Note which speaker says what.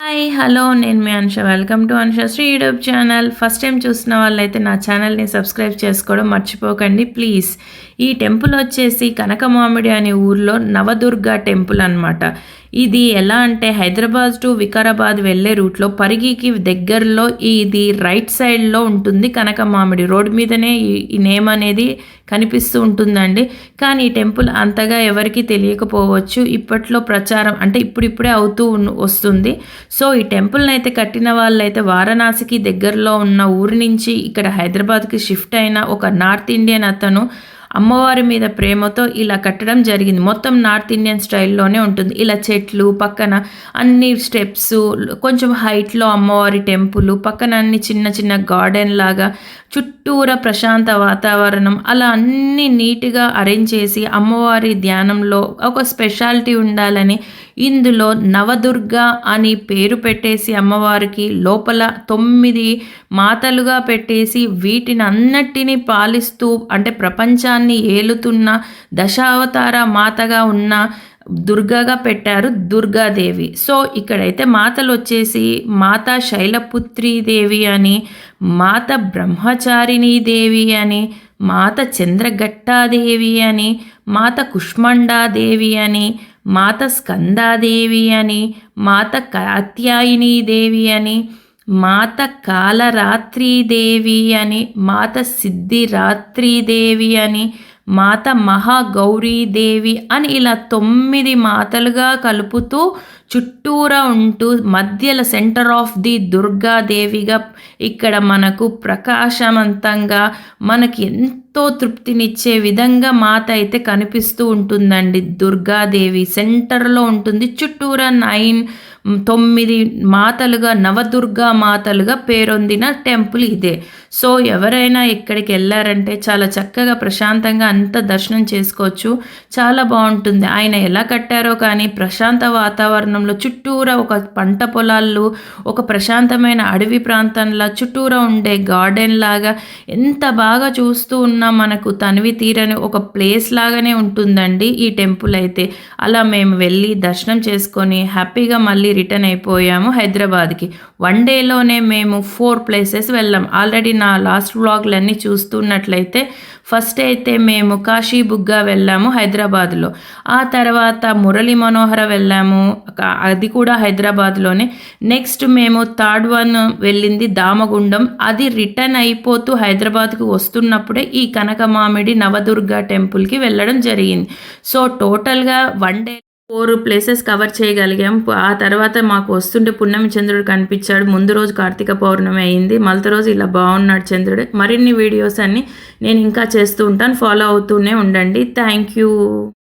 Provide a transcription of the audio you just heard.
Speaker 1: Hi hello నేను మీ Anusha welcome to Anushasri YouTube channel. First time చూసిన వాళ్ళైతే నా ఛానల్ని సబ్స్క్రైబ్ చేసుకోవడం మర్చిపోకండి ప్లీజ్. ఈ టెంపుల్ వచ్చేసి కనకమామిడి అనే ఊర్లో నవదుర్గ టెంపుల్ అనమాట. ఇది ఎలా అంటే హైదరాబాద్ టు వికారాబాద్ వెళ్ళే రూట్లో పరిగికి దగ్గరలో ఇది రైట్ సైడ్లో ఉంటుంది. కనకమామిడి రోడ్ మీదనే ఈ నేమ్ అనేది కనిపిస్తూ ఉంటుందండి. కానీ ఈ టెంపుల్ అంతగా ఎవరికి తెలియకపోవచ్చు. ఇప్పట్లో ప్రచారం అంటే ఇప్పుడిప్పుడే అవుతూ వస్తుంది. సో ఈ టెంపుల్ని అయితే కట్టిన వాళ్ళైతే వారణాసికి దగ్గరలో ఉన్న ఊరి నుంచి ఇక్కడ హైదరాబాద్కి షిఫ్ట్ అయిన ఒక నార్త్ ఇండియన్ అతను అమ్మవారి మీద ప్రేమతో ఇలా కట్టడం జరిగింది. మొత్తం నార్త్ ఇండియన్ స్టైల్లోనే ఉంటుంది. ఇలా చెట్లు పక్కన అన్ని స్టెప్స్, కొంచెం హైట్లో అమ్మవారి టెంపుల్, పక్కన అన్ని చిన్న చిన్న గార్డెన్ లాగా, చుట్టూరా ప్రశాంత వాతావరణం, అలా అన్నీ నీట్గా అరేంజ్ చేసి అమ్మవారి ధ్యానంలో ఒక స్పెషాలిటీ ఉండాలని ఇందులో నవదుర్గ అని పేరు పెట్టేసి అమ్మవారికి లోపల 9 మాతలుగా పెట్టేసి వీటిని అన్నిటినీ పాలిస్తూ అంటే ప్రపంచాన్ని ఏలుతున్న దశావతార మాతగా ఉన్న దుర్గగా పెట్టారు, దుర్గాదేవి. సో ఇక్కడైతే మాతలు వచ్చేసి మాత శైలపుత్రీదేవి అని, మాత బ్రహ్మచారిణీదేవి అని, మాత చంద్రఘట్టాదేవి అని, మాత కుష్మండాదేవి అని, మాత స్కందాదేవి అని, మాత కాత్యాయనీదేవి అని, మాత కాలరాత్రీదేవి అని, మాత సిద్ధిరాత్రీదేవి అని, మాత మహాగౌరీదేవి అని ఇలా 9 మాతలుగా కలుపుతూ చుట్టూరా ఉంటూ మధ్యలో సెంటర్ ఆఫ్ ది దుర్గాదేవిగా ఇక్కడ మనకు ప్రకాశవంతంగా మనకి ఎంతో తృప్తినిచ్చే విధంగా మాత అయితే కనిపిస్తూ ఉంటుందండి. దుర్గాదేవి సెంటర్లో ఉంటుంది. చుట్టూరా 9 మాతలుగా నవదుర్గా మాతలుగా పేరొందిన టెంపుల్ ఇదే. సో ఎవరైనా ఇక్కడికి వెళ్ళారంటే చాలా చక్కగా ప్రశాంతంగా అంత దర్శనం చేసుకోవచ్చు. చాలా బాగుంటుంది. ఆయన ఎలా కట్టారో కానీ ప్రశాంత వాతావరణంలో చుట్టూరా ఒక పంట పొలాలు, ఒక ప్రశాంతమైన అడవి ప్రాంతంలో చుట్టూరా ఉండే గార్డెన్ లాగా ఎంత బాగా చూస్తూ ఉన్నా మనకు తనివి తీరని ఒక ప్లేస్ లాగానే ఉంటుందండి ఈ టెంపుల్ అయితే. అలా మేము వెళ్ళి దర్శనం చేసుకొని హ్యాపీగా మళ్ళీ రిటర్న్ అయిపోయాము హైదరాబాద్కి. 1 డేలోనే మేము 4 ప్లేసెస్ వెళ్ళాం. ఆల్రెడీ నా లాస్ట్ వ్లాగ్లన్నీ చూస్తున్నట్లయితే ఫస్ట్ అయితే మేము కాశీ బుగ్గా వెళ్ళాము హైదరాబాద్లో. ఆ తర్వాత మురళీ మనోహర వెళ్ళాము, అది కూడా హైదరాబాద్లోనే. నెక్స్ట్ మేము థర్డ్ వన్ వెళ్ళింది దామగుండం. అది రిటర్న్ అయిపోతూ హైదరాబాద్కి వస్తున్నప్పుడే ఈ కనకమామిడి నవదుర్గ టెంపుల్కి వెళ్ళడం జరిగింది. సో టోటల్గా 1 డే 4 ప్లేసెస్ కవర్ చేయగలిగాం. ఆ తర్వాత మాకు వస్తుంటే పున్నమి చంద్రుడు కనిపించాడు. ముందు రోజు కార్తీక పౌర్ణమి అయింది, మళ్ళీ రోజు ఇలా బాగున్నాడు చంద్రుడు. మరిన్ని వీడియోస్ అన్ని నేను ఇంకా చేస్తూ ఉంటాను, ఫాలో అవుతూనే ఉండండి. Thank you.